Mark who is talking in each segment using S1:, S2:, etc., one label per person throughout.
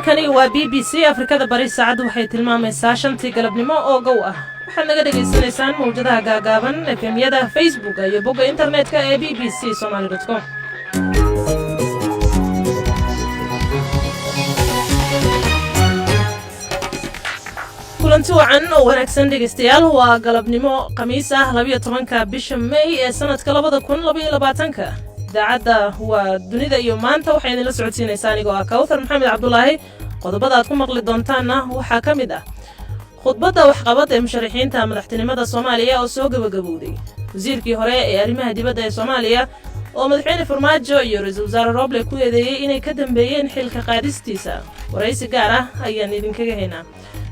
S1: halkani waa BBC Afrikada Bari saacadu waxay tilmaamaysaa 5 galabnimo oo gow ah waxaad naga dhageysanaysaan mawjadaha gaagaaban FM-yada Facebook iyo bogga internetka ee bbcsomali.com kulanti wacan oo wanaagsan dhegeystayaal waa galabnimo khamiis ah 12 bisha May ee sanadka 2022 daacada waa dunida iyo maanta waxay idin la socodsiinaysaa anigoo ah Kawthar Maxamed Cabdullaahi qodobada aad ku maqli doontaana waxaa ka mid ah khudbadda waxqabad ee musharaxiinta madaxtinimada Soomaaliya oo soo gabagabowday wasiirkii hore ee arrimaha dibadda ee Soomaaliya oo madaxweyne Farmaajo iyo ra'iisul wasaare Roble ku eedeeyay inay ka dambeeyeen xilka qaadistiisa waraysi gaar ah ayaan idinkaga haynaa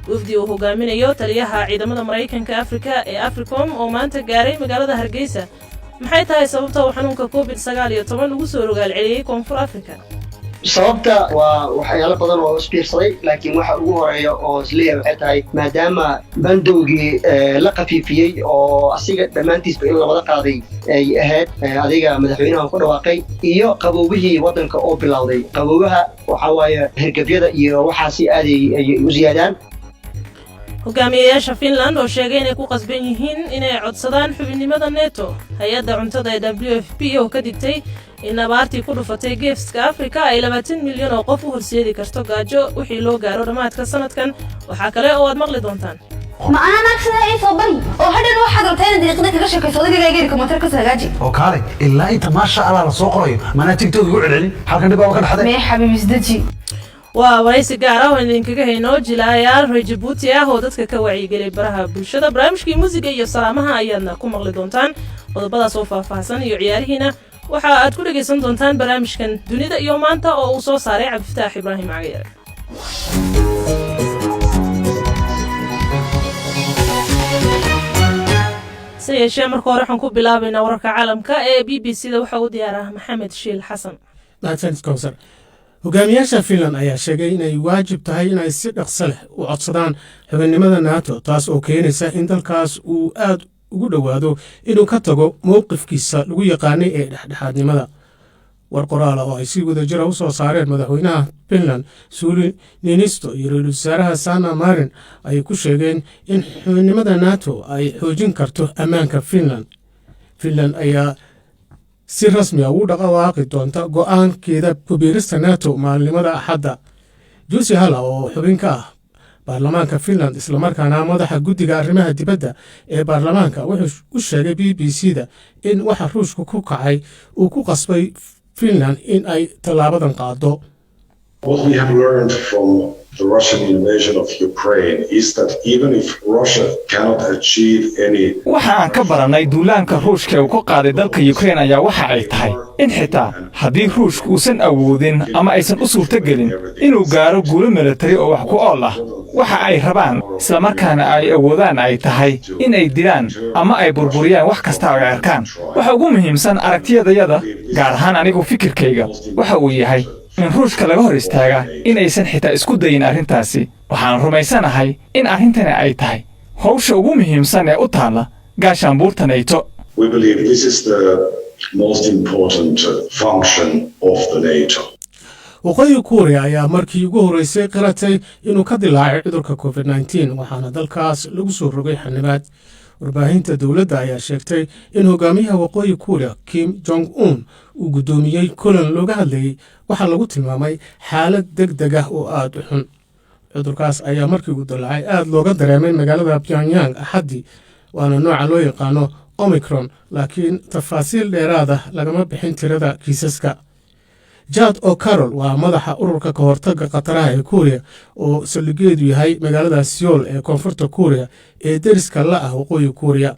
S1: wafdi uu hogaaminayo taliyaha ciidamada Mareykanka Afrika ee Africom oo maanta gaaray magaalada Hargeysa maxay tahay sababta uu xanuunka COVID-19 ugu soo rogaal celiyay Koonfur Afrika
S2: sababta waa waxyaalo badan oo isbiirsaday laakiin waxa ugu horeeya oo isleeyahay waxay tahay maadaama bandowgii la qafiifiyay oo asiga dhammaantiisba in la wada qaaday ay ahayd adiga madaxweynaha ku dhawaaqay iyo qabowbihii wadanka oo bilowday qabowbaha waxa waaye hergabyada iyo waxaasi aaday u ziyaadaan
S1: hogaamiyayaasha Finland oo sheegay inay ku qasban yihiin inay codsadaan xubinimada NATO hay'adda cuntada ee WFP oo ka digtay in abaartii ku dhufatay geeska Afrika ay 20 milyan oo qof u horseedi karto gaajo wixii loo gaaro dhamaadka sanadkan waxa kale oo aad maqli doontaan
S3: ma ana naqshada ay soo bari oo hadana waxa galtay daqiiqada kaga shaqeyso adiga geerka motor ka sagaaji
S4: oo kaalay ilaa inta ma sha Allah la soo qorayo mana TikTok ugu celcelin halkan dib ka dhaxday
S3: ma xabiib isdaji
S1: waa waraysi gaar ah oo idinkaga hayno jilayaal reer Djibouti ah oo dadka ka wacyigeliyay baraha bulshada barnaamijkii muusiga iyo salaamaha ayaadna ku maqli doontaan qodobadaas oo faahfaahsan iyo ciyaarihiina waxa aad ku dhageysan doontaan barnaamijkan dunida iyo maanta oo uu soo saaray Cabdifataax Ibraahim Cagayar sayeshe markii hore waxaan ku bilaabaynaa wararka caalamka ee BBC-da waxa uu diyaaraa Maxamed Shiil Xasan
S5: Thanks Kawthar hogaamiyaasha Finland ayaa sheegay inay waajib tahay inay si dhaqso leh u codsadaan xubinimada NATO taas oo keenaysa in dalkaas uu aad ugu dhawaado inuu ka tago mowqifkiisa lagu yaqaanay ee dhexdhexaadnimada war qoraal oo ay si wadajir u soo saareen madaxweynaha Finland Sauli Niinisto iyo ra'iisul wasaaraha Sanna Marin ay ku sheegeen in xubinimada NATO ay xoojin karto ammaanka Finland ayaa si rasmi ah u dhaqaaqi doonta go'aankeeda ku biirista NATO maalinimada Axadda Jussi Halla oo xubin ka ah baarlamaanka Finland isla markaana madaxa guddiga arrimaha dibadda ee baarlamaanka wuxuu u sheegay BBC-da in waxa Ruushku ku kacay uu ku qasbay Finland in ay talaabadan qaado
S6: What we have learned from the Russian invasion of Ukraine is that even if Russia cannot achieve any
S7: waxa aan ka baranay duulaanka Ruushka uu ku qaaday dalka Ukraine ayaa waxa ay tahay in xitaa haddii Ruushku uusan awoodin ama aysan u suurtagelin inuu gaaro guulo military oo wax ku ool ah waxa ay rabaan isla markaana ay awoodaan ay tahay in ay dilaan ama ay burburiyaan wax kasta oo ay arkaan waxa ugu muhiimsan aragtiyadayada gaar ahaan anigu fikirkayga waxa uu yahay in Ruushka laga hor istaaga in aysan xitaa isku dayin arrintaasi waxaan rumaysanahay in arrintani ay tahay hawsha ugu muhiimsan ee u taala gaashaanbuurta NATO
S6: we believe this is the most important function of the NATO
S5: waqooyi Kuuriya ayaa markii ugu horeysay qiratay inuu ka dilaacay cudurka COVID-19 waxaana dalkaas lagu soo rogay xanibaad warbaahinta dawladda ayaa sheegtay in hogaamiyaha waqooyi Kuuriya Kim Jong-un uu gudoomiyay kulan looga hadlayay waxa lagu tilmaamay xaalad degdeg ah oo aad u xun cudurkaas ayaa markii uu dilaacay aad looga dareemay magaalada Pyongyang Axaddi waana nooca loo yaqaano Omicron laakiin tafaasiil dheeraad ah lagama bixin tirada kiisaska Jad O'Carroll waa madaxa ururka ka hortagga qataraha ee Kuuriya oo saldhigeedu yahay magaalada Seoul ee koonfurta Kuuriya ee deriska la ah waqooyi Kuuriya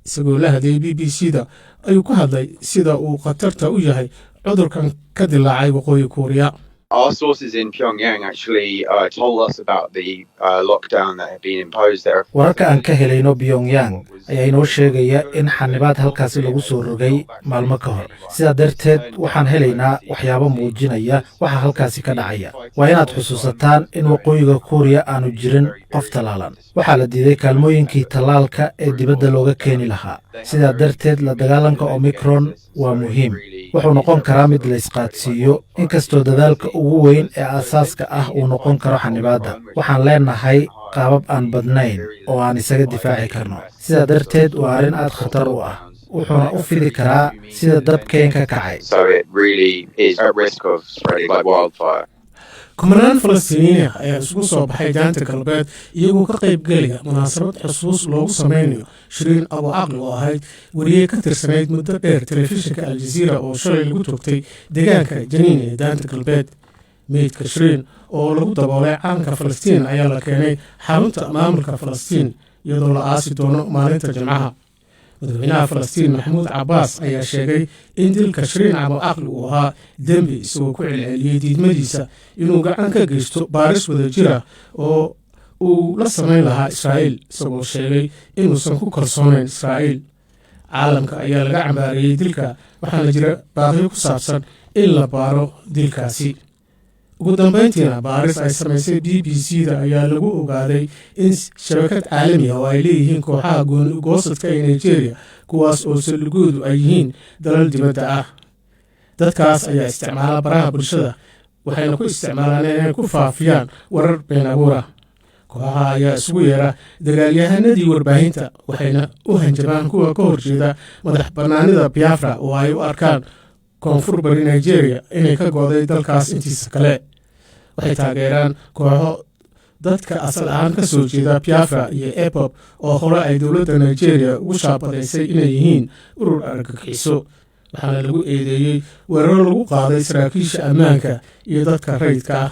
S5: isagoo la hadlayay BBC-da ayuu ku hadlay sida uu khatarta u yahay cudurkan ka dilaacay waqooyi Kuuriya
S8: Our sources in Pyongyang actually told us about the lockdown that had been imposed there.
S4: wararka aan ka helayno Pyongyang ayaa inoo sheegaya in xanibaad halkaasi lagu soo rogay maalmo ka hor sidaa darteed waxaan helaynaa waxyaabo muujinaya waxa halkaasi ka dhacaya waa inaad xusuusataan in waqooyiga Kuuriya aanu jirin qof talaalan waxaa la diiday kaalmooyinkii talaalka ee dibadda looga keeni lahaa sidaa darteed la dagaalanka Omicron waa muhiim wuxuu noqon karaa mid la isqaadsiiyo inkastoo dadaalka ugu weyn ee aasaaska ah uu noqon karo xanibaadda. waxaan leenahay qaabab aan badnayn oo aan isaga difaaci karno. sidaa darteed waa arrin aad khatar u ah, wuxuuna u fidi karaa sida dabkeen ka kacay.
S5: kumanaan falastiiniyiin ah ayaa isugu soo baxay daanta galbeed iyagoo ka qaybgelaya munaasabad xusuus loogu sameynayo shiriin abu caqli oo ahayd wariye ka tirsanayd muddo dheer telefishinka aljaziira oo shalay lagu toogtay deegaanka janiin ee daanta galbeed. meydka shiriin oo lagu daboolay calanka falastiin ayaa la keenay xarunta maamulka falastiin iyadoo la aasi doono maalinta jimcaha. madaxweynaha falastiin maxamuud cabbaas ayaa sheegay in dilka shiriin abu caqli uu ahaa dembi, isagoo ku celceliyey diidmadiisa inuu gacan ka geysto baaris wadajir ah oo uu la samayn lahaa israa'iil, isagoo sheegay inuusan ku kalsoonayn israa'iil. caalamka ayaa laga cambaareeyey dilka, waxaana jira baaqiyo ku saabsan in la baaro dilkaasi. ugu dambayntiina baaris ay samaysay b b c da ayaa lagu ogaaday in shabakad caalami ah oo ay leeyihiin kooxaha goosadka ee nigeria, kuwaas oo saldhigoodu ay yihiin dalal dibadda ah. dadkaas ayaa isticmaala baraha bulshada, waxayna ku isticmaalaan inay ku faafiyaan warar been abuur ah. kooxaha ayaa isugu yeera dagaalyahanadii warbaahinta, waxayna u hanjabaan kuwa ka horjeeda madax bannaanida biafra oo ay u arkaan koonfur bari nigeria inay ka go'day dalkaas intiisa kale. waxay taageeraan kooxo dadka asal ahaan ka soo jeeda biafra iyo epop oo hore ay dowladda nigeria ugu shaabadaysay inay yihiin urur argagixiso, waxaana lagu eedeeyey weeraro lagu qaaday saraakiisha ammaanka iyo dadka rayidka ah.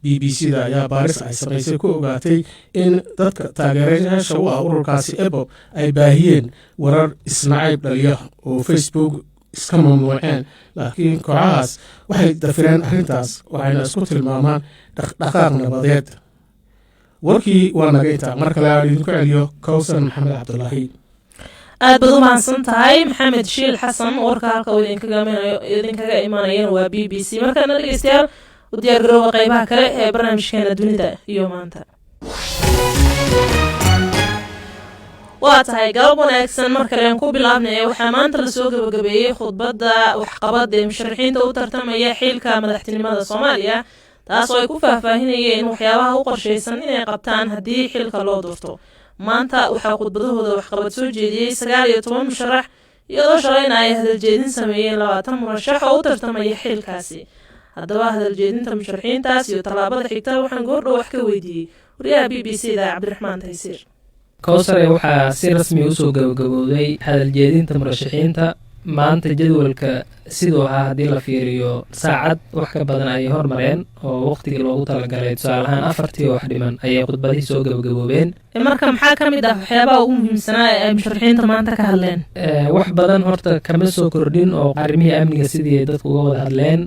S5: b b c da ayaa baaris ay samaysay ku ogaatay in dadka taageerayaasha u ah ururkaasi epop ay baahiyeen warar isnacayb dhaliya oo facebook iska mamnuuceen, laakiin kooxahaas waxay dafireen arrintaas, waxayna isku tilmaamaan dhaqdhaqaaq nabadeed. warkii waa naga intaa. mar kale aan idinku celiyo kawsan maxamed cabdulaahi.
S1: aad baad u mahadsan tahay maxamed shiil xasan. warka halka uu idinkaga imanayeen waa b b c. markaana dhegeystayaal u diyaargarooba qeybaha kale ee barnaamijkeena dunida iyo maanta. waa tahay galab wanaagsan. mar kale aan ku bilaabnay waxaa maanta lasoo gabagabeeyey khudbadda waxqabad ee musharaxiinta u tartamaya xilka madaxtinimada soomaaliya, taas oo ay ku faahfaahinayeen waxyaabaha u qorshaysan inay qabtaan haddii xilka loo doorto. maanta waxaa khudbadahooda waxqabad soo jeediyey 19 musharax, iyadoo shalayna ay hadaljeedin sameeyeen 20 murashax oo u tartamaya xilkaasi. haddaba hadaljeedinta musharaxiintaas iyo tallaabada xigta waxaan goordhow wax ka weydiiyey wariyaha b b c da cabdiraxmaan taysiir.
S9: kowsare waxaa si rasmi usoo gabagabowday hadaljeedinta murashaxiinta. maanta jadwalka siduu ahaa haddii la fiiriyo saacad wax ka badan ayay hormareen oo waqtigii loogu talagalay, tusaale ahaan 4 wax dhiman ayay khudbadihii soo gabagaboobeen.
S1: marka maxaa ka mid ah waxyaabaha ugu muhiimsanaa ee ay musharaxiinta maanta ka hadleen?
S9: wax badan horta kama soo kordhin oo arrimihii amniga sidii ay dadku uga wada hadleen,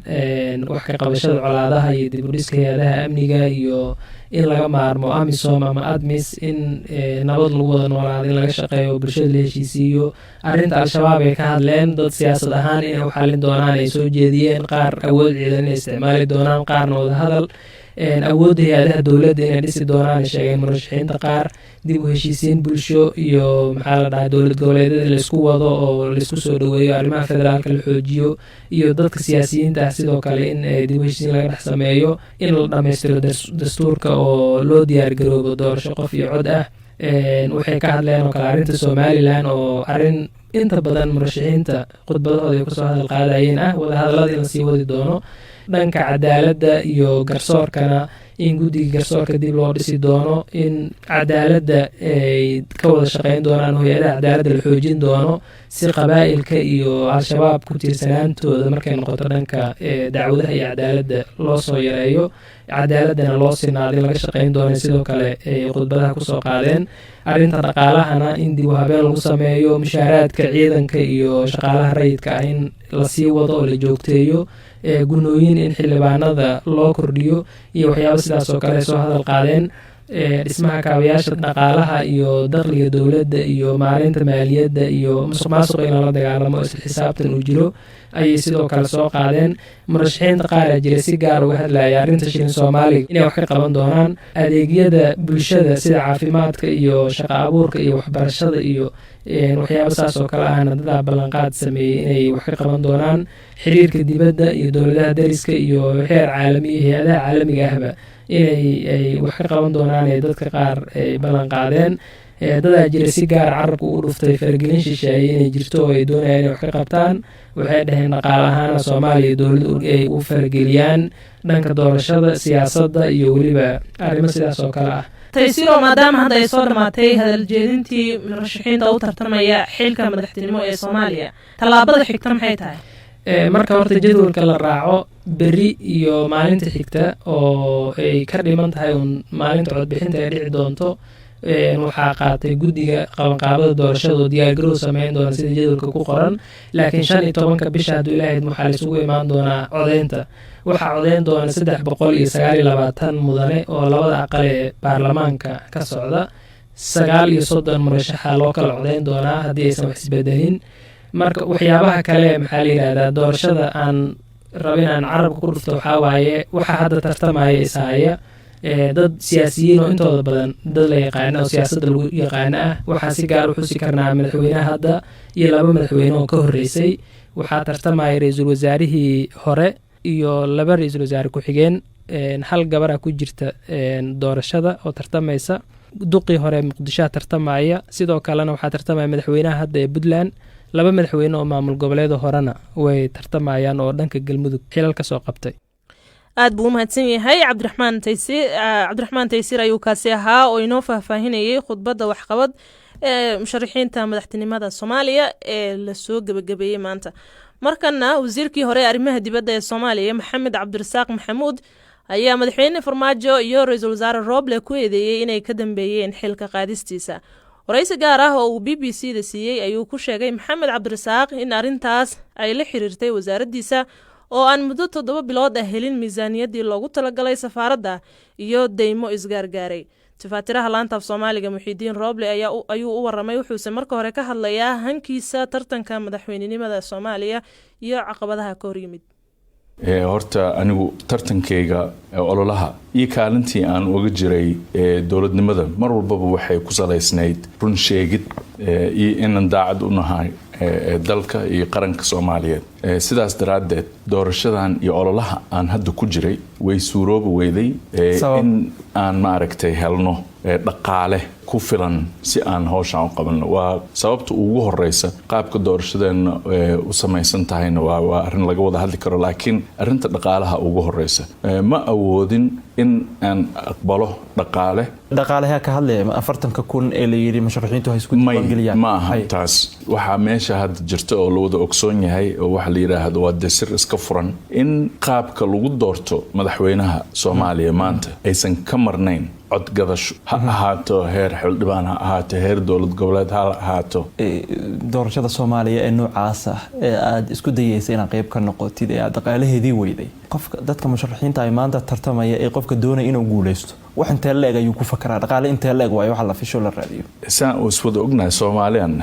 S9: wax ka qabashada colaadaha iyo dib u dhiska hay-adaha amniga iyo in laga maarmo amisom ama admis, in nabad lagu wada noolaado, in laga shaqeeyo bulshada la heshiisiiyo. arrinta al-shabaab ay ka hadleen, dad siyaasad ahaan inay u xallin doonaan ay soo jeediyeen, qaar awood ciidan inay isticmaali doonaan, qaarna wada hadal. awoodda hay-adaha dowladda inay dhisi doonaan ay sheegeen murashaxiinta qaar, dib u heshiisiin bulsho iyo maxaa la dhahay dowlad goboleedyada laysku wado oo laysku soo dhaweeyo, arrimaha federaalka la xoojiyo, iyo dadka siyaasiyiinta ah sidoo kale in dib u heshiisiin laga dhex sameeyo, in la dhammaystiro dastuurka oo loo diyaargaroobo doorasho qof iyo cod ah. waxay ka hadleen oo kale arrinta somalilan oo arrin inta badan murashaxiinta khudbadahooda ay kusoo hadal qaadayeen ah, wadahadallada in lasii wadi doono. dhanka cadaaladda iyo garsoorkana in guddiga garsoorka dib loo dhisi doono, in cadaaladda ay ka wada shaqeyn doonaan, hay-adaha cadaaladda la xoojin doono si qabaa'ilka iyo al-shabaab ku tiirsanaantooda markay noqoto dhanka dacwadaha iyo cadaaladda loo soo yareeyo, cadaaladdana loo sinaado in laga shaqeyn doono. sidoo kale ay khudbadaha kusoo qaadeen arrinta dhaqaalahana in dib u habeen lagu sameeyo, mushaaraadka ciidanka iyo shaqaalaha rayidka ah in lasii wado oo la joogteeyo, gunooyin in xildhibaanada loo kordhiyo iyo waxyaaba sidaas oo kale soo hadal qaadeen. dhismaha kaabayaasha dhaqaalaha iyo dakhliga dowladda iyo maalinta maaliyadda iyo musuqmaasuqa in lala dagaalamo isla xisaabtan uu jiro ayay sidoo kale soo qaadeen. murashaxiinta qaaraa jira si gaar uga hadlaya arrinta shilin soomaaliga inay wax ka qaban doonaan adeegyada bulshada sida caafimaadka iyo shaqo abuurka iyo waxbarashada iyo waxyaaba saas oo kale ahna dadaa ballanqaad sameeyey inay wax ka qaban doonaan xiriirka dibadda iyo dowladaha dariska iyo heer caalami iyo hay-adaha caalamiga ahba inay wax ka qaban doonaan ee dadka qaar ay ballan qaadeen. dadaa jira si gaar carabka u dhuftay faragelin shisheeye inay jirto oo ay doonayaan inay wax ka qabtaan. waxay dhaheen dhaqaale ahaana soomaaliya dowladda ay u farageliyaan dhanka doorashada siyaasadda iyo weliba arrimo sidaas oo kale ah.
S1: taysiro maadaama hadda ay soo dhammaatay hadaljeedintii murashaxiinta u tartamaya xilka madaxtinimo ee Soomaaliya tallaabada xigta maxay tahay?
S9: marka horta jadwalka la raaco beri iyo maalinta xigta oo ay ka dhiman tahay maalinta codbixinta ay dhici doonto waxaa qaatay guddiga qabanqaabada doorashada oo diyaargarow sameyn doona sida jadwalka ku qoran. laakiin 15 bisha hadduu ilaahayd waxaa laysugu imaan doonaa codeynta. waxaa codeyn doona 329 mudane oo labada aqal ee baarlamaanka ka socda. 39 murashaxa loo kala codeyn doonaa haddii aysan wax isbedelin. marka waxyaabaha kale maxaa la yidhahdaa doorashada aan rabin aan carabka ku dhufto waxaa waaye waxaa hadda tartamaya ishaya dad siyaasiyiin oo intooda badan dad la yaqaana oo siyaasadda lagu yaqaano ah. waxaa si gaar u xusi karnaa madaxweynaha hadda iyo 2 madaxweyne oo ka horreysay. waxaa tartamaya ra-iisul wasaarihii hore iyo 2 ra-iisul wasaare ku-xigeen. hal gabaraa ku jirta doorashada oo tartamaysa. duqii hore muqdishoa tartamaya. sidoo kalena waxaa tartamaya madaxweynaha hadda ee Puntland. 2 madaxweyne oo maamul goboleeda horena way tartamayaan oo dhanka galmudug xilal ka soo qabtay.
S1: aad buu u mahadsan yahay cabdiraxmaan taysir ayuu kaasi ahaa oo inoo faahfaahinayay khudbadda waxqabad ee musharaxiinta madaxtinimada Soomaaliya ee la soo gabagabeeyay maanta. markana wasiirkii hore ee arrimaha dibadda ee Soomaaliya Maxamed Cabdirasaaq Maxamuud ayaa madaxweyne Farmaajo iyo ra'iisul wasaare Roble ku eedeeyay inay ka dambeeyeen xilka qaadistiisa. waraysi gaar ah oo uu BBC-da siiyey ayuu ku sheegay Maxamed Cabdirasaaq in arrintaas ay la xiriirtay wasaaraddiisa oo aan muddo 7 bilood ah helin miisaaniyaddii loogu talagalay safaaradda iyo deymo isgaargaaray. tifaatiraha laanta af Soomaaliga Muxiidiin Roble ayuu u waramay wuxuuse marka hore ka hadlayaa hankiisa tartanka madaxweynenimada Soomaaliya iyo caqabadaha ka hor yimid.
S10: horta anigu tartankayga ololaha iyo kaalintii aan uga jiray dowladnimada mar walbaba waxay ku salaysnayd run sheegid iyo inaan daacad u nahay dalka iyo qaranka Soomaaliyeed. sidaas daraaddeed doorashadan iyo ololaha aan hadda ku jiray way suuroobi weyday in aan maaragtay helno dhaqaale ku filan si aan hawshan u qabanno. waa sababta ugu horeysa qaabka doorashadeena u samaysan tahayna waa arrin laga wada hadli karo. laakiin arrinta dhaqaalaha ugu horeysa ma awoodin in aan aqbalo
S11: dhaqaalaha ka hadlaya 40,000 ee la yiri musharaxiintu hay isku diiwaangeliyaan.
S10: ma aha taas waxaa meesha hadda jirta oo la wada ogsoon yahay oo waxa la yiraahdo waa desir iska furan in qaabka lagu doorto madaxweynaha Soomaaliya maanta aysan ka marnayn cod gadasho ha ahaato heer xildhibaan ha ahaato heer dowlad goboleed ha ahaato.
S11: doorashada Soomaaliya ee noocaas ah ee aad isku dayeysay inaad qayb ka noqotid ee dhaqaalaheedii weyday qofka dadka musharaxiinta ay maanta tartamaya ee qofka doonaya inuu guuleysto wax inta leeg ayuu ku fakaraa dhaqaale inta leeg waayo waxa la fisho la raadiyo.
S10: saan oo iswada ognahay Soomaaliyan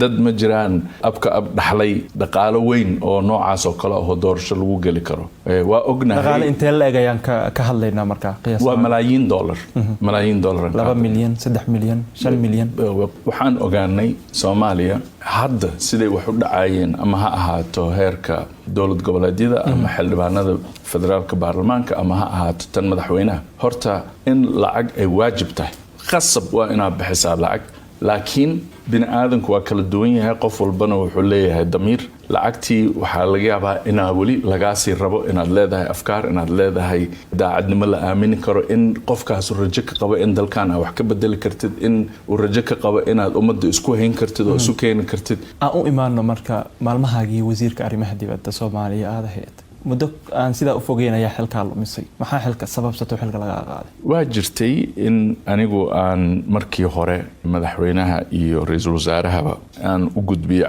S10: dad ma jiraan abka ab dhaxlay dhaqaale weyn oo noocaas oo kale ah doorasho lagu gali karo. waa ognahay
S11: dhaqaale inta leeg ayaan ka hadlaynaa marka qiyaas
S10: waa malaayiin dollar
S11: 2 milyan 3 milyan 5 milyan.
S10: waxaan ogaanay Soomaaliya hadda siday wax u dhacayeen ama ha ahaato heerka dowlad goboleedyada ama xildhibaanada federaalka baarlamaanka ama ha ahaato tan madaxweynaha. horta in lacag ay waajib tahay khasab waa inaad bixisaa lacag. laakiin bini aadanku waa kala duwan yahay qof walbana wuxuu leeyahay damiir. lacagtii waxaa laga yaabaa inaad weli lagaasii rabo inaad leedahay afkaar inaad leedahay daacadnimo la aamini karo in qofkaas rajo ka qabo in dalkan aad wax ka bedeli kartid in uu rajo ka qabo inaad ummadda isku hayn kartid oo isu keeni kartid.
S11: aan u imaano marka maalmahaagii wasiirka arrimaha dibadda Soomaaliya aad ahayd muddo aan sidaa u fogeynaya xilka lumisay maxaa xilka sababsato xilka laga qaaday?
S10: waa jirtay in anigu aan markii hore madaxweynaha iyo ra'iisul wasaarahaba aan u gudbiyo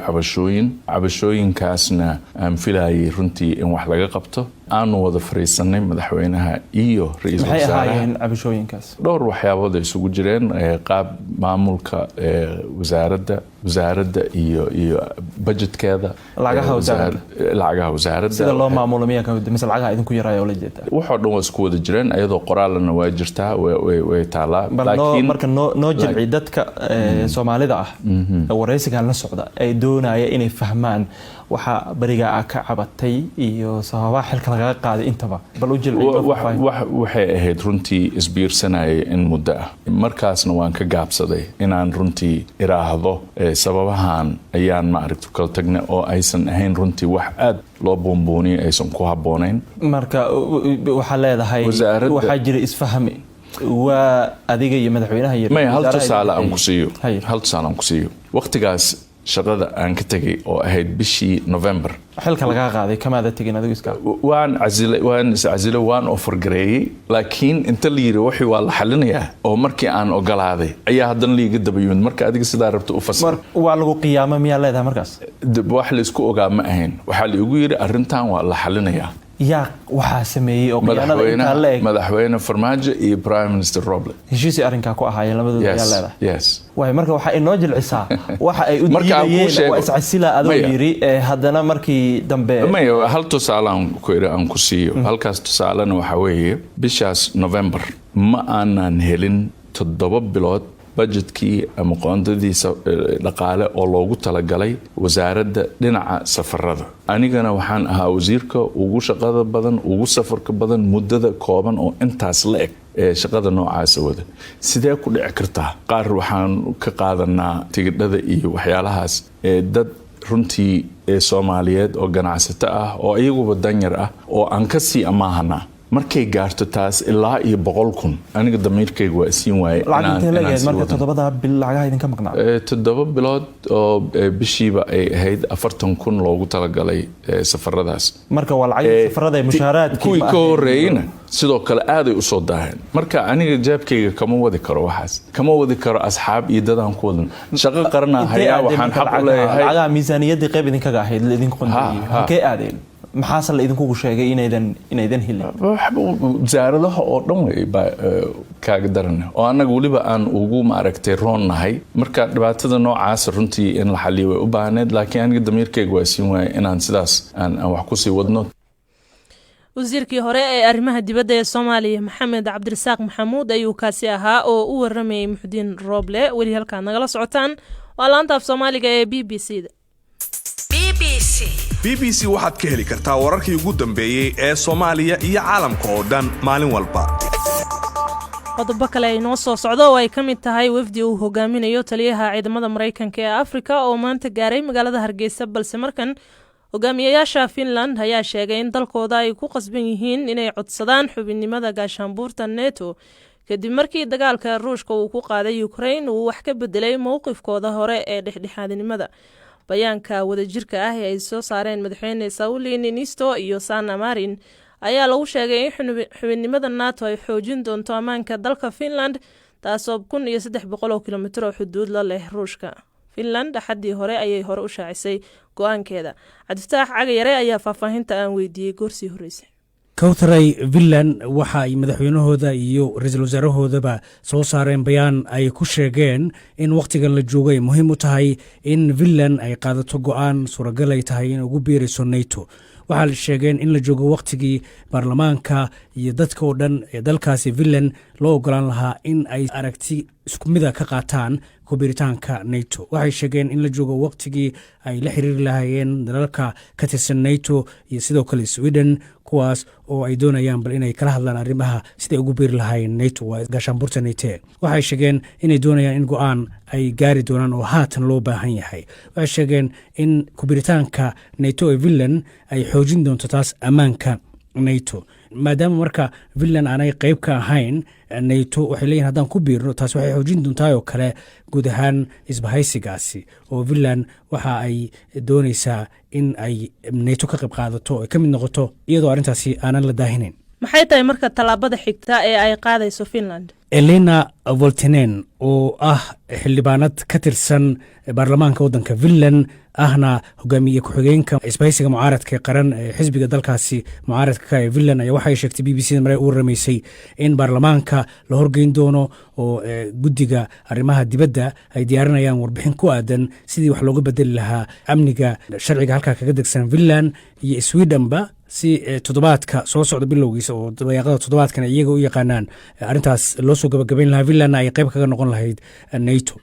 S10: cabashooyinkaasna aan filayay runtii in wax laga qabto. aanu wada fariisanay madaxweynaha iyo ra'iisul
S11: maxay
S10: wasaaraha
S11: ahaayeen cabashooyinkaas
S10: dhowr waxyaabood ay isugu jireen qaab maamulka wasaaradda iyo budgetkeeda
S11: lacagaha
S10: wasaaradda
S11: sida loo maamulo miyaa ka mid ah mise lacagaha idinku yaraayo la jeeda
S10: waxoo dhan waa isku wada jireen ayadoo qoraalna waa jirtaa way taalaa
S11: laakiin marka noo jilci dadka Soomaalida ah wareysigan la socda ay doonaya inay fahmaan waxa bariga ka cabatay iyo sababaha xilka laga qaaday intaba bal u jilci
S10: waxay ahayd runtii isbiirsanay in muddo ah markaasna waan ka gaabsaday inaan runtii iraahdo sababahan ayaan ma aragto kala tagnay oo aysan ahayn runtii wax aad loo boonbooniyay aysan ku habboonayn marka
S11: waxa leedahay waxa jira isfahmi waa adiga iyo madaxweynaha iyo
S10: hal tusaale aan ku siiyo waqtigaas shaqada aan ka tagay oo ahayd bishii November
S11: xilka laga qaaday kamaada tagin adigu iska
S10: waan iscazilay waan offer gareeyay laakiin inta la yiri wixii waa la xalinayaa oo markii aan ogolaaday ayaa hadan liiga dabayuun marka adiga sidaa rabto u fasir
S11: waa lagu qiyaamo miyaa leedahay markaas
S10: wax la isku ogaa ma ahayn waxa la igu yiri arrintan waa la xalinayaa
S11: yaa waxa sameeyay oo qiyaanada inta la eeg
S10: madaxweyne Farmaajo iyo Prime Minister Roble
S11: heshiis arrinka ku ahaayeen labadooda yaa leedahay
S10: yes
S11: way marka waxa inoo jilcisaa waxa ay u diidayeen waa iscasila adoo yiri hadana markii dambe
S10: hal tusaale aan ku siiyo halkaas tusaalena waxa weeye bishaas November ma aanan helin 7 bilood budgetkii ama qoondadiisa dhaqaale oo loogu talagalay wasaaradda dhinaca safarada anigana waxaan ahaa wasiirka ugu shaqada badan ugu safarka badan muddada kooban oo intaas la eg shaqada noocaas wada sidee ku dhici kartaa qaar waxaan ka qaadanaa tigidhada iyo waxyaalahaas dad runtii Soomaaliyeed oo ganacsato ah oo iyaguba danyar ah oo aan ka sii amaahanaa markay gaarto taas ilaa iyo 100,000 aniga damiirkayga waa siin waayay
S11: inaan marka 7 bil lacagaha idinka maqnaa
S10: 7 bilood oo bishiiba ay ahayd 40,000 loogu talagalay safaradaas
S11: marka waa lacag safarada mushaaraadkii
S10: kuwii ka horeeyna sidoo kale aad ay u soo daaheen marka aniga jaabkayga kama wadi karo waxaas kama wadi karo asxaab iyo dadaan ku wadan shaqo qarana hayaa waxaan xaq u leeyahay
S11: lacagaha miisaaniyadda qayb idinkaga ahayd idinku qondiyo halkee aadeen maxaa la idinku sheegay inaydan helin
S10: wasaaradaha oo dhan way kaaga daran oo anaga waliba aan ugu maaragtay roonnahay marka dhibaatada noocaas runtii in la xaliyo way u baahneed laakiin aniga damiirkayga waa siin waayay inaan sidaas aan wax ku sii wadno
S1: wasiirkii hore ee arrimaha dibadda ee Soomaaliya Maxamed Cabdirasaaq Maxamuud ayuu kaasi ahaa oo u waramayay Muxudiin Roble wali halka nagala socotaan waa laanta af Soomaaliga ee BBC-da
S12: BBC waxaad ka heli kartaa wararkii ugu dambeeyay ee Soomaaliya iyo caalamka oo dhan maalin walba
S1: qodobo kale ay noo soo socdo oo ay ka mid tahay wafdi uu hogaaminayo taliyaha ciidamada Mareykanka ee Afrika oo maanta gaaray magaalada Hargeysa balse markan hogaamiyayaasha Finland ayaa sheegay in dalkooda ay ku qasban yihiin inay codsadaan xubinnimada gaashaanbuurta NATO kadib markii dagaalka Ruushka uu ku qaaday Ukraine uu wax ka bedelay mowqifkooda hore ee dhexdhexaadnimada bayaanka wadajirka ah ee ay soo saareen madaxweyne Sauli Niinisto iyo Sanna Marin ayaa lagu sheegay in xubinnimada NATO ay xoojin doonto ammaanka dalka Finland taasoo 1300 kilomitir oo xuduud la leh Ruushka Finland xaddii hore ayay hore u shaacisay go'aankeeda Cabdifatax Cagayare ayaa faahfaahinta aan weydiiyay goorsii horeysay
S13: kawtaray Finland waxa ay madaxweynahooda iyo ra'iisul wasaarahoodaba soo saareen bayaan ay ku sheegeen in waqtigan la joogay muhiim u tahay in Finland ay qaadato go'aan suuragal ay tahay in ugu biirayso NATO waxa la sheegeen in la joogo waqtigii baarlamaanka iyo dadka oo dhan ee dalkaasi Finland loo ogolaan lahaa in ay aragti isku mid ah ka qaataan ku biiritaanka NATO waxay sheegeen in la joogo waqtigii ay la xiriiri lahaayeen dalalka ka tirsan NATO iyo sidoo kale Sweden kuwaas oo ay doonayaan bal inay kala hadlaan arrimaha sida ugu biiri lahaayeen NATO waa gaashaanbuurta NATO waxay sheegeen inay doonayaan in go'aan ay gaari doonaan oo haatan loo baahan yahay waxay sheegeen in ku biiritaanka NATO ee Finland ay xoojin doonto taas ammaanka NATO maadaama marka Finland aanay qayb ka ahayn NATO waxay leeyihiin haddaan ku biirno taas waxay xoojin doontaa oo kale guud ahaan isbahaysigaasi oo Finland waxa ay doonaysaa in ay NATO ka qayb qaadato oo ka mid noqoto iyadoo arrintaasi aanan la daahinayn
S1: maxay tahay marka talaabada xigta ee ay qaadayso Finland
S13: elena voltenen oo ah xildhibaanad ka tirsan baarlamaanka waddanka finland ahna hogaamiye ku-xigeenka isbahaysiga mucaaradka ee qaran ee xisbiga dalkaasi mucaaradka ee finland ayaa waxay sheegtay b b c mare uu ramaysay in baarlamaanka la horgeyn doono oo guddiga arrimaha dibadda ay diyaarinayaan warbixin ku aadan sidii wax looga bedeli lahaa amniga sharciga halkaa kaga degsan finland iyo swedhenba si toddobaadka soo socda bilowgiisa oo dabayaaqada toddobaadkan iyaga u yaqaanaan arrintaas loo soo gabagabayn lahaa finlandna ay qayb kaga noqon lahayd nato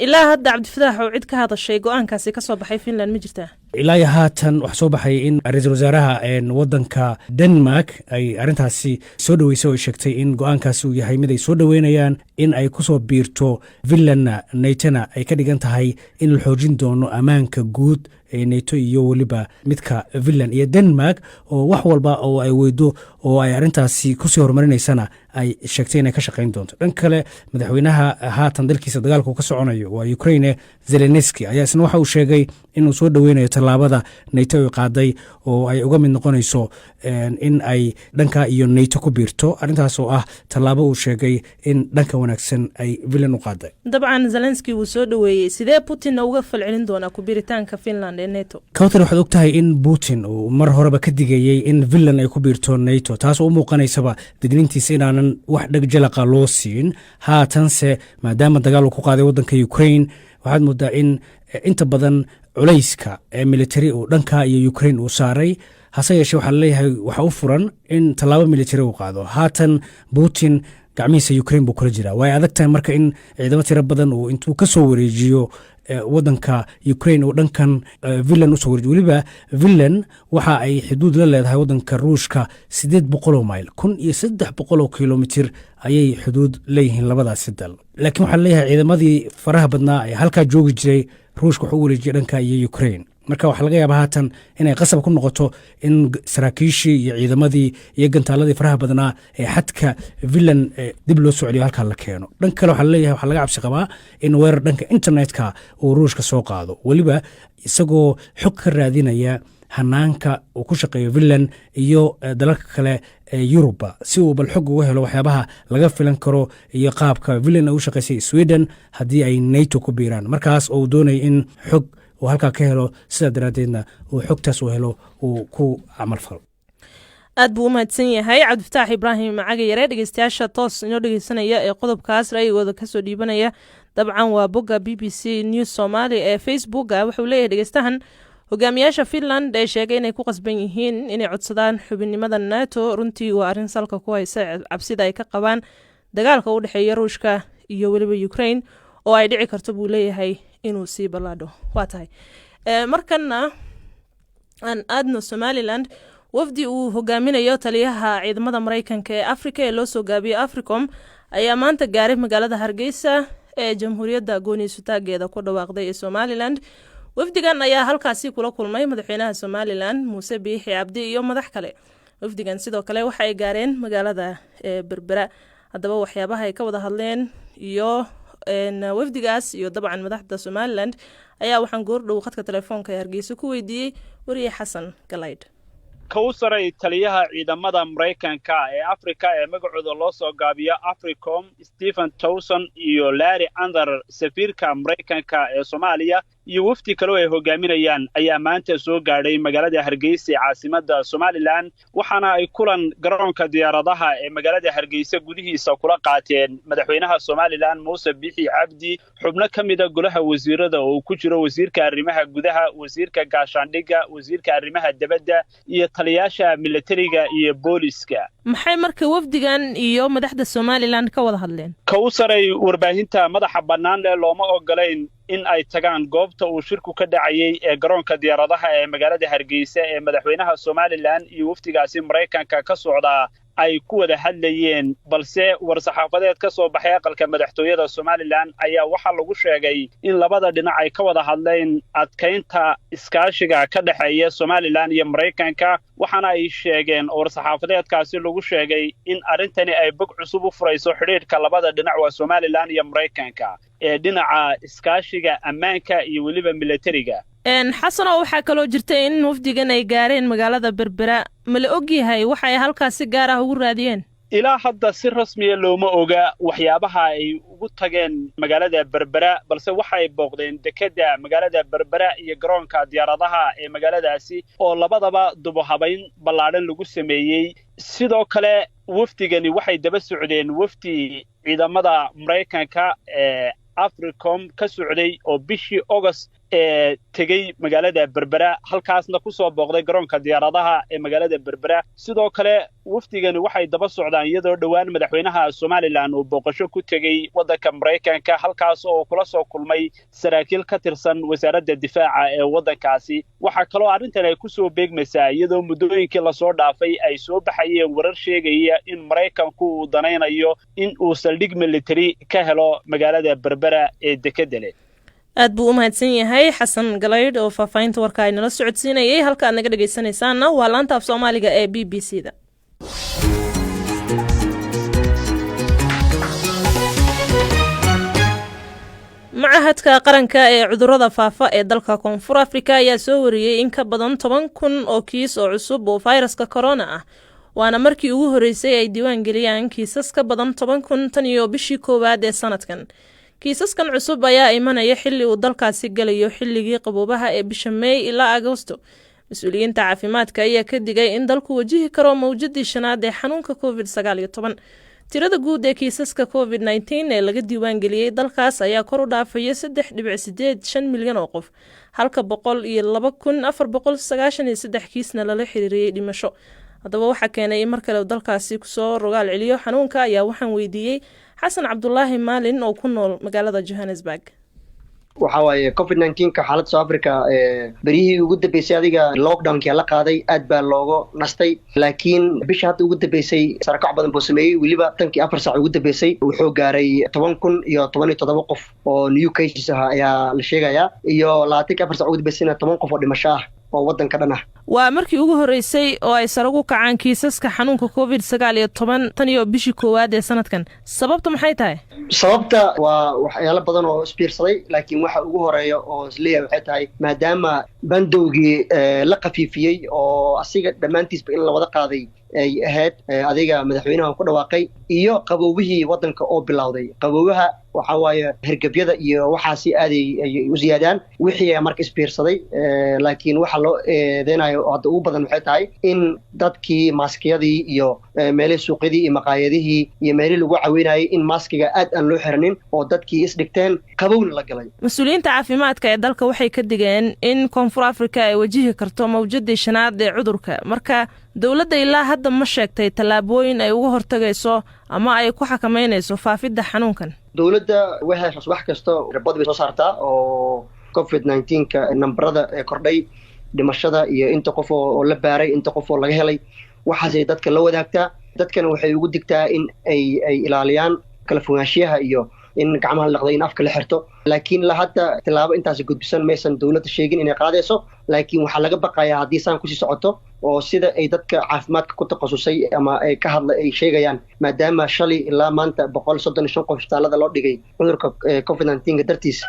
S1: ilaa hadda cabdifitaax oo cid ka hadashay go-aankaasi ka soo baxay finland ma jirtaa
S13: ilaa iyo haatan waxaa soo baxay in ra-iisul wasaaraha waddanka denmark ay arrintaasi soo dhoweysay oo ay sheegtay in go-aankaasi uu yahay mid ay soo dhoweynayaan in ay ku soo biirto finlandna natona ay ka dhigan tahay in la xoojin doono ammaanka guud ee nato iyo weliba midka finland iyo denmark oo wax walba oo ay weydo oo ay arrintaasi kusii horumarinaysana ay sheegtay inay ka shaqayn doonto dhan kale madaxweynaha haatan dalkiisa dagaalka uu ka soconayo waa ukraine zelenski ayaa isna waxa uu sheegay inuu soo dhoweynayo tallaabada nato ay qaaday oo ay uga mid noqonayso in ay dhanka iyo nato ku biirto arrintaas oo ah tallaabo uu sheegay in dhanka wanaagsan ay finland u qaaday
S1: dabcan zelenski wuu soo dhoweeyey sidee putinna uga falcelin doonaa ku biiritaanka finland ee nato
S13: kawtar waxaad og tahay in putin uu mar horeba ka digayey in finland ay ku biirto nato taas oo u muuqanaysaba digniintiisa inaanan wax dhagjalaqa loo siin haatanse maadaama dagaal uu ku qaaday waddanka ukraine waxaad moodaa in inta badan culayska ee military uu dhanka iyo ukraine uu saaray hase yeeshee waxaa laleeyahay waxa u furan in tallaabo military uu qaado haatan putin gacmihiisa ukraine buu kula jiraa way adag tahay marka in ciidamo tiro badan uu intuu ka soo wareejiyo waddanka ukraine oo dhankan finland usoo wareejiyo weliba finland waxa ay xuduud la leedahay waddanka ruushka 800 mayl 1300 kilomitir ayay xuduud leeyihiin labadaasi dal laakiin waxaa leeyahay ciidamadii faraha badnaa ee halkaa joogi jiray ruushka wuxuu u wareejiyay dhanka iyo ukraine marka waxaa laga yaabaa haatan inay qasab ku noqoto in saraakiishii iyo ciidamadii iyo gantaaladii faraha badnaa ee xadka finland dib loo soo celiyo halkaa la keeno dhan kale waxaa leeyahay waxaa laga cabsi qabaa in weerar dhanka internetka uu ruushka soo qaado weliba isagoo xog ka raadinaya hanaanka uu ku shaqeeyo finland iyo dalalka kale ee yuruba si uu bal xog uga helo waxyaabaha laga filan karo iyo qaabka finland ay u shaqaysay sweden haddii ay nato ku biiraan markaas oo uu doonaya in xog uu halkaa ka helo sidaa daraaddeedna uu xogtaas uu helo uu ku camal falo
S1: aad buu u mahadsan yahay cabdifataax ibraahim cagi yare dhegeystayaasha toos inoo dhegeysanaya ee qodobkaas ra'yigooda kasoo dhiibanaya dabcan waa bogga b b c news somaali ee facebooka wuxuu leeyahay dhegeystahan hogaamiyaasha finland ee sheegay inay ku qasban yihiin inay codsadaan xubinnimada nato runtii waa arrin salka ku haysa cabsida ay ka qabaan dagaalka u dhexeeya ruushka iyo weliba ukraine oo ay dhici karto buu leeyahay inuu sii ballaadho waa tahay markana aan aadno somaliland wafdi uu hogaaminayo taliyaha ciidamada maraykanka ee afrika ee loo soo gaabiyey africom ayaa maanta gaaray magaalada hargeysa ee jamhuuriyadda gooniisutaageeda ku dhawaaqday ee somaliland wafdigan ayaa halkaasi kula kulmay madaxweynaha somalilan muuse biixi cabdi iyo madax kale wafdigan sidoo kale waxa ay gaareen magaalada berbera haddaba waxyaabaha ay ka wada hadleen iyo wafdigaas iyo dabcan madaxda somalilan ayaa waxaan goordhow khadka telefoonka ee hargeysa ku weydiiyey wariye xasan galaydh
S14: kowsaray taliyaha ciidamada maraykanka ee afrika ee magacooda loo soo gaabiyo africom stephen towson iyo larry ander safiirka maraykanka ee soomaaliya iyo wafdi kaloo ay hogaaminayaan ayaa maanta soo gaadhay magaalada hargeysa ee caasimadda somalilan waxaana ay kulan garoonka diyaaradaha ee magaalada hargeysa gudihiisa kula qaateen madaxweynaha somalilan muuse biixi cabdi xubno ka mida golaha wasiirada oo ku jiro wasiirka arrimaha gudaha wasiirka gaashaandhigga wasiirka arrimaha dibadda iyo taliyaasha militariga iyo booliska
S1: maxay marka wafdigan iyo madaxda somalilan ka wada hadleen
S14: kowsaray warbaahinta madaxa bannaan leh looma ogolayn in ay tagaan goobta uu shirku ka dhacayay ee garoonka diyaaradaha ee magaalada hargeysa ee madaxweynaha somalilan iyo wafdigaasi maraykanka ka socdaa ay ku wada hadlayeen balse war-saxaafadeed ka soo baxay aqalka madaxtooyada somalilan ayaa waxaa lagu sheegay in labada dhinac ay ka wada hadleen adkaynta iskaashiga ka dhexeeya somalilan iyo maraykanka waxaana ay sheegeen oo war-saxaafadeedkaasi lagu sheegay in arrintani ay bog cusub u furayso xidhiidhka labada dhinac waa somalilan iyo maraykanka ee dhinaca iskaashiga ammaanka iyo weliba militariga
S1: xasanoo waxaa kaloo jirta in wafdigan ay gaareen magaalada berbera ma la og yahay waxa ay halkaas si gaar ah ugu raadiyeen
S14: ilaa hadda si rasmiya looma oga waxyaabaha ay ugu tageen magaalada Berbera balse waxay booqdeen dekedda magaalada Berbera iyo garoonka diyaaradaha ee magaaladaasi oo labadaba dubo habayn ballaadhan lagu sameeyay sidoo kale wafdigani waxay daba socdeen wafdi ciidamada Mareykanka ee Africom ka socday oo bishii August tegay magaalada Berbera halkaasna ku soo booqday garoonka diyaaradaha ee magaalada Berbera sidoo kale wafdigani waxay daba socdaan iyadoo dhawaan madaxweynaha Somaliland uu booqasho ku tegay wadanka Mareykanka halkaas oo kula soo kulmay saraakiil ka tirsan wasaaradda difaaca ee wadankaasi waxa kale oo arrintan ay ku soo beegmaysaa iyadoo muddooyinkii la soo dhaafay ay soo baxayeen warar sheegaya in Mareykanku uu danaynayo in uu saldhig military ka helo magaalada Berbera ee dekedda
S1: aad buu u mahadsan yahay xasan galayd oo faafaynta warka ay nala socodsiinayay halka aad naga dhageysanaysaana waa laanta af Soomaaliga ee BBC-da معهدka qaranka ee cudurrada faafa ee dalka Koonfur Afrika ayaa soo wariyay in ka badan 10,000 oo kiis oo cusub oo fayraska corona ah waana markii ugu horeysay ay diiwaan geliyaan kiisas ka badan 10,000 tan iyo bishii koowaad ee sanadkan kiisaskan cusub ayaa imanaya xilli uu dalkaasi galayo xilligii qaboobaha ee bisha May ilaa Agoosto mas'uuliyiinta caafimaadka ayaa ka digay in dalku wajihi karo mawjadii shanaad ee xanuunka COVID-19 tirada guud ee kiisaska COVID-19 ee laga diiwaan geliyay dalkaas ayaa kor u dhaafaya 3.85 milyan oo qof halka 102,493 kiisna lala xiriiriyay dhimasho haddaba waxa keenay in mar kale dalkaasi ku soo rogaal celiyo xanuunka ayaa waxaan weydiiyay xasan cabdullaahi maalin oo ku nool magaalada Johannesburg
S2: waxa waaye COVID-19 ka xaaladda South Africa berihii ugu dambeysay adiga lockdown-kii la qaaday aad baa looga nastay laakiin bisha hadda ugu dambeysay sarakac badan buu sameeyay waliba tankii 4 saac ugu dambeysay wuxuu gaaray 10,017 qof oo new cases ah ayaa la sheegayaa iyo 24 saac ugu dambeysayna 10 qof oo dhimasho ah oo wadanka dhan ah
S1: waa markii ugu horeysay oo ay sare ugu kacaan kiisaska xanuunka COVID-19 tan iyo bishii koowaad ee sanadkan sababtu maxay tahay
S2: sababta waa waxyaalo badan oo isbiirsaday laakiin waxa ugu horeeya oo isleeyahay waxay tahay maadaama bandowgii la qafiifiyay oo asiga dhammaantiisba in la wada qaaday ay ahayd adiga madaxweynaha ku dhawaaqay iyo qaboobihii wadanka oo bilowday qaboobaha waxa waaye hergabyada iyo waxaasi aaday u ziyaadaan wixii marka isbiirsaday laakiin waxa loo eedeynayo hadda ugu badan waxay tahay in dadkii maaskiyadii iyo meelihii suuqyadii iyo maqaayadihii iyo meelihii lagu caweynayay in maaskiga aad aan loo xiranin oo dadkii isdhigteen qabowna la galay
S1: mas'uuliyiinta caafimaadka ee dalka waxay ka digeen in Koonfur Afrika ay wajihi karto mawjadii shanaad ee cudurka marka dawladda ilaa hadda ma sheegtay tallaabooyin ay uga hortagayso ama ay ku xakameynayso faafidda xanuunkan
S2: dawladda waxay wax kasta rabad bay soo saartaa oo COVID-19 nambarada kordhay dhimashada iyo inta qof oo la baaray inta qof oo laga helay waxaas ay dadka la wadaagtaa dadkana waxay ugu digtaa in ay ilaaliyaan kala fogaanshiyaha iyo in gacmaha la dhaqdo in afka la xirto laakiin la hadda tilaabo intaas gudbisan maysan dawladda sheegin inay qaadayso laakiin waxa laga baqayaa haddii saan ku sii socoto oo sida ay dadka caafimaadka ku takhasusay ama ay ka hadla ay sheegayaan maadaama shalay ilaa maanta 135 qof isbitaalada loo dhigay cudurka COVID-19 dartiis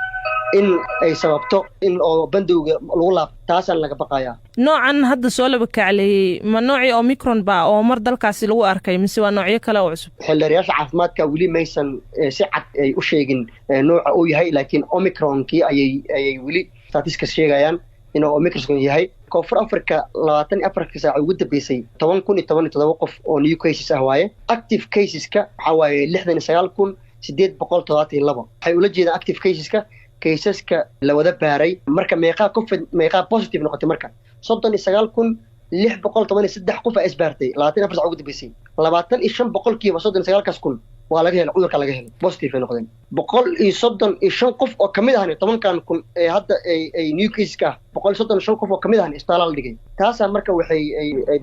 S2: in ay sababto in oo bandowga lagu laabto taasaan laga baqayaa
S1: noocan hadda soo laba kacleeyay ma noocii Omicron ba oo mar dalkaasi lagu arkay mise waa noocyo kale oo cusub
S2: xildhibaanyaasha caafimaadka weli maysan si cad ay u sheegin nooca uu yahay laakiin Omicron-kii ayay weli statistics sheegayaan inuu Omicron yahay Koonfur Afrika 24 saac ugu dambeysay 10,017 qof oo new cases ah waaye active cases-ka waxa waaye 69,872 waxay ula jeedaan active cases-ka kaysaska la wada baaray marka meeqa positive noqotay marka 39,613 qof ay isbaartay 24 saac ugu dambeysay 25% 39,000 waa laga helay cudurka laga helay positive ay noqdeen 135 qof oo kamid ah 10,000 ee hadda ay new cases ka 135 qof oo kamid ah isbitaal la dhigay taas marka waxay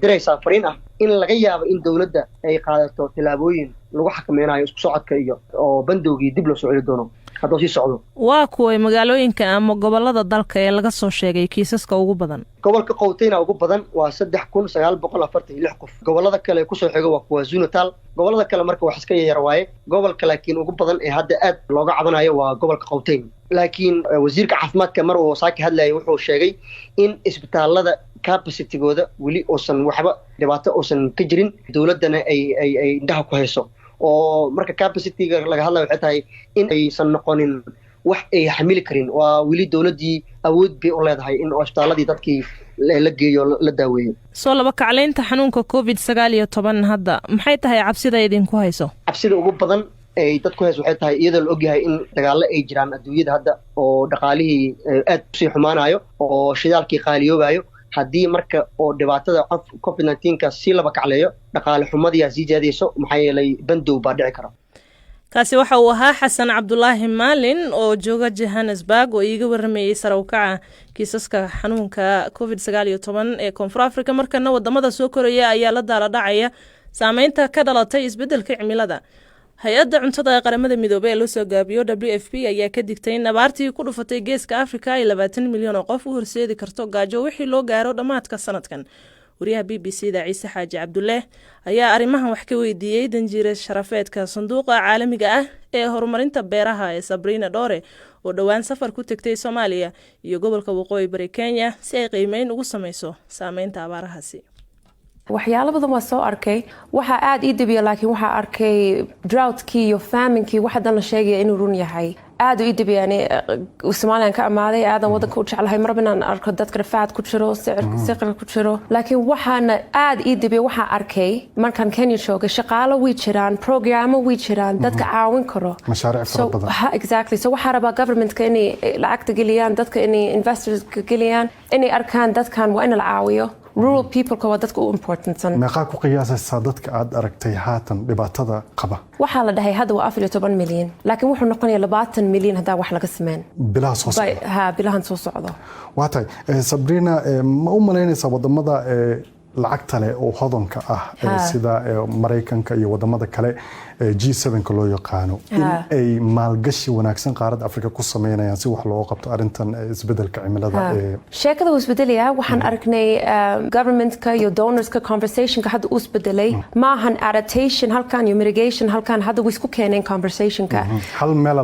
S2: diraysaa fariin ah in laga yaabo in dawladda ay qaadato tilaabooyin lagu xakameynayo isku socodka iyo oo bandowgii dib loo soo celi doono hadduu sii socdo
S1: waa kuway magaalooyinka ama gobolada dalka ee laga soo sheegay kiisaska ugu badan
S2: gobolka Gauteng ugu badan waa 3,946 qof gobolada kale ku soo xiga waa KwaZulu-Natal gobolada kale marka wax iska yar waaye gobolka laakiin ugu badan ee hadda aad looga cabanayo waa gobolka Gauteng laakiin wasiirka caafimaadka mar uu saaki hadlayay wuxuu sheegay in isbitaalada capacitygooda weli uusan waxba dhibaato uusan ka jirin dowladdana ay indhaha ku hayso oo marka capacityga laga hadlayo waxay tahay in aysan noqonin wax ay xamili karin waa weli dowladdii awood bay u leedahay in isbitaaladii dadkii la geeyo la daaweeyo
S1: soo laba kacleynta xanuunka COVID-19 hadda maxay tahay cabsida idinku hayso
S2: cabsida ugu badan ay dadku hayso waxay tahay iyadoo la ogyahay in dagaallo ay jiraan adduunyada hadda oo dhaqaalihii aad usii xumaanayo oo shidaalkii qaaliyoobayo haddii marka oo dhibaatada COVID-19 si laba kacleeyo dhaqaale xumadiyaa sii jaadayso maxaa yeelay bandow baa dhici kara
S1: kaasi waxa uu ahaa xasan cabdulaahi maalin oo jooga Johannesburg oo iiga waramayay sare u kaca kiisaska xanuunka COVID-19 ee Koonfur Afrika markana wadamada soo koraya ayaa la daala dhacaya saameynta ka dhalatay isbedelka cimilada hay-adda cuntada ee qaramada midoobay ee loo soo gaabiyo WFP ayaa ka digtay in abaartii ku dhufatay geeska Afrika ay 20 milyan oo qof u horseedi karto gaajo wixii loo gaaro dhamaadka sanadkan wariyaha BBC-da Ciise Xaaji Cabdulle ayaa arrimahan wax ka weydiiyay danjiire sharafeedka sanduuqa caalamiga ah ee horumarinta beeraha ee Sabrina Dore oo dhawaan safar ku tagtay Soomaaliya iyo gobolka Waqooyi Bari Kenya si ay qiimeyn ugu sameyso saameynta abaarahaasi
S15: waxyaalo badan waa soo arkay waxa aad ii dibiya laakiin waxa arkay droughtkii iyo famine-kii waxa dan la sheegaya inuu run yahay aad ii dibiya Soomaaliyan ka amaaday aadan wadanka u jeclahay mar banaan arko dadka rafaad ku jiro sicir ku jiro laakiin waxaana aad ii dibiya waxa arkay markaan Kenya joogay shaqaalo way jiraan programo way jiraan dadka caawin karo
S16: mashaariic fara badan
S15: exactly so waxa raba government-ka inay lacagta geliyaan dadka inay investors geliyaan inay arkaan dadkan waa in la caawiyo rural people ka dadka u importantsan
S16: meeqa ku qiyaasaysaa dadka aad aragtay haatan dhibaatada qaba
S15: waxa la dhahay hadda waa 14 milyan laakiin wuxuu noqonayaa 20 milyan hadaa wax laga sameyn
S16: bilaha soo socdo
S15: bilahan soo socdo
S16: waatay Sabrina ma u malaynaysaa wadamada lacagta leh oo hodanka ah sida Mareykanka iyo wadamada kale G7 ka loo yaqaano in ay maalgashi wanaagsan qaaradda Afrika ku sameynayaan si wax loo qabto arintan isbedelka cimilada
S15: sheekada uu isbedelaya waxaan aragnay government-ka iyo donors-ka conversation-ka hadda uu isbedelay maahan adaptation halkan iyo mitigation halkan hadda way isku keeneen conversation-ka
S16: hal meel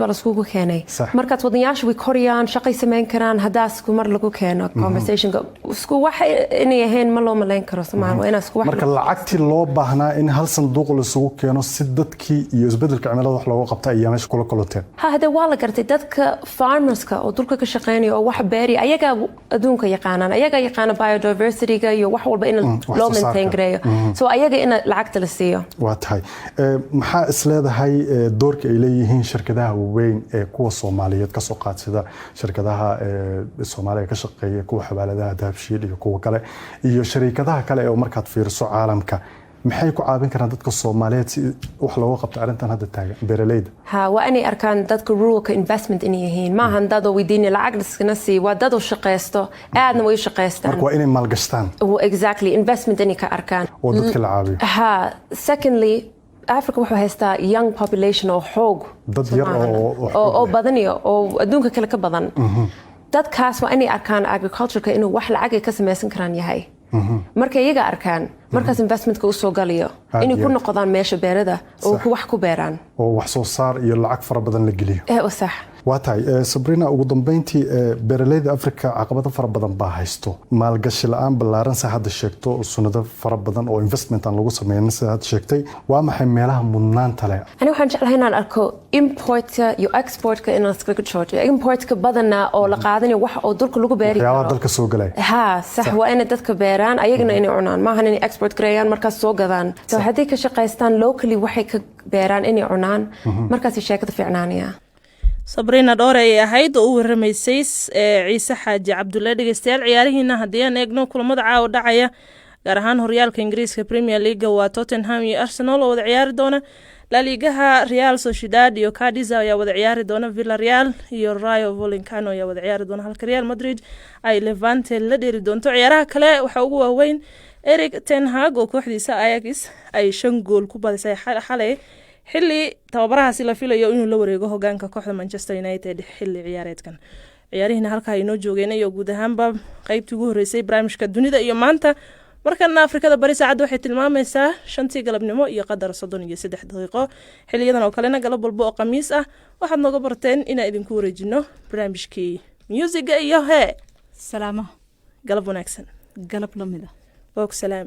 S15: la isugu keenay markaad wadanayaasha way koriyaan shaqay sameyn karaan hadaas ku mar lagu keeno conversation-ka isku wax inay ahayn ma loo malayn karo Soomaaliya waa inaad isku wax
S16: marka lacagtii loo baahnaa in hal sanduuq la isugu keeno si dadkii iyo isbedelka cimilada wax looga qabta ayaa meesha kula koloteen
S15: hada waa la gartay dadka farmers-ka oo dhulka ka shaqeynaya oo wax beeri ayaga adduunka yaqaanaan ayaga yaqaan biodiversity-ga iyo wax walba in loo maintain gareeyo so ayaga in lacagta la siiyo
S16: waa tahay maxaa isleedahay doorka ay leeyihiin shirkadaha waaweyn ee kuwa Soomaaliyeed ka soo qaadsada shirkadaha Soomaaliya ka shaqeeya kuwa xawaaladaha dahabshiil iyo kuwa kale iyo shirkadaha kale ee markaad fiiriso caalamka maxay ku caawin karaan dadka Soomaaliyeed si wax looga qabto arintan hadda taagan beeralayda
S15: waa inay arkaan dadka ruralka investment inay yihiin maahan dad oo weydiinaya lacag iskana sii waa dad oo shaqeysto aadna way shaqeystaan
S16: marka waa inay maalgashtaan
S15: exactly investment inay ka arkaan
S16: oo dadka la caawiyo
S15: secondly Africa wuxuu haystaa young population oo xoog
S16: dad yar
S15: oo badan oo adduunka kale ka badan dadkaas waa inay arkaan agriculture-ka inuu wax lacag ka sameysan karaan yahay markay iyaga arkaan markaas investment-ka u soo galiyo inay ku noqdaan meesha beerada oo wax ku beeraan
S16: oo wax soo saar iyo lacag fara badan la geliyo
S15: sax
S16: waa tahay Sabrina ugu dambeyntii beeralayda Afrika caqabado fara badan baa haysto maalgashi la'aan ballaaran sa hadda sheegto sunnado fara badan oo investment aan lagu sameeyay sida hadda sheegtay waa maxay meelaha mudnaanta leh
S15: ani waxaan jeclahay inaan arko import-ka iyo export-ka in la iska joojiyo import-ka badana oo la qaadanayo wax oo dalka lagu beeri karo
S16: yaa dalka soo galay
S15: sax waa in dadka beeraan ayagana inay cunaan maahan inay export gareeyaan markaas soo gadaan so haddii ka shaqeystaan locally waxay ka beeraan inay cunaan markaas sheekada fiicnaanaya
S1: Sabrina Dore ay ahayd oo u waramaysay Ciise Xaaji Cabdulle dhageystayaal ciyaarihiina haddii aan eegno kulamada caawa dhacaya gaar ahaan horyaalka Ingiriiska Premier League waa Tottenham iyo Arsenal oo wada ciyaari doona La Ligaha Real Sociedad iyo Cadiz ayaa wada ciyaari doona Villarreal iyo Rayo Vallecano ayaa wada ciyaari doona halka Real Madrid ay Levante la dheeri doonto ciyaaraha kale waxa ugu waaweyn Erik ten Hag oo kooxdiisa Ajax ay 5 gool ku badisay xalay xilli tababarahaasi la filayo inuu la wareego hogaanka kooxda Manchester United xilli ciyaareedkan ciyaarihina halka ay noo joogeen iyo guud ahaanba qaybtii ugu horeysay barnaamijka dunida iyo maanta markana Afrikada bari saacad waxay tilmaamaysaa 5 galabnimo iyo qadar 33 daqiiqo xilliyadan oo kalena galab walba oo khamiis ah waxaad nooga barteen inaan idinku wareejino barnaamijkii music iyo salaamo galab wanaagsan
S17: galab lamida
S1: waa ku salaam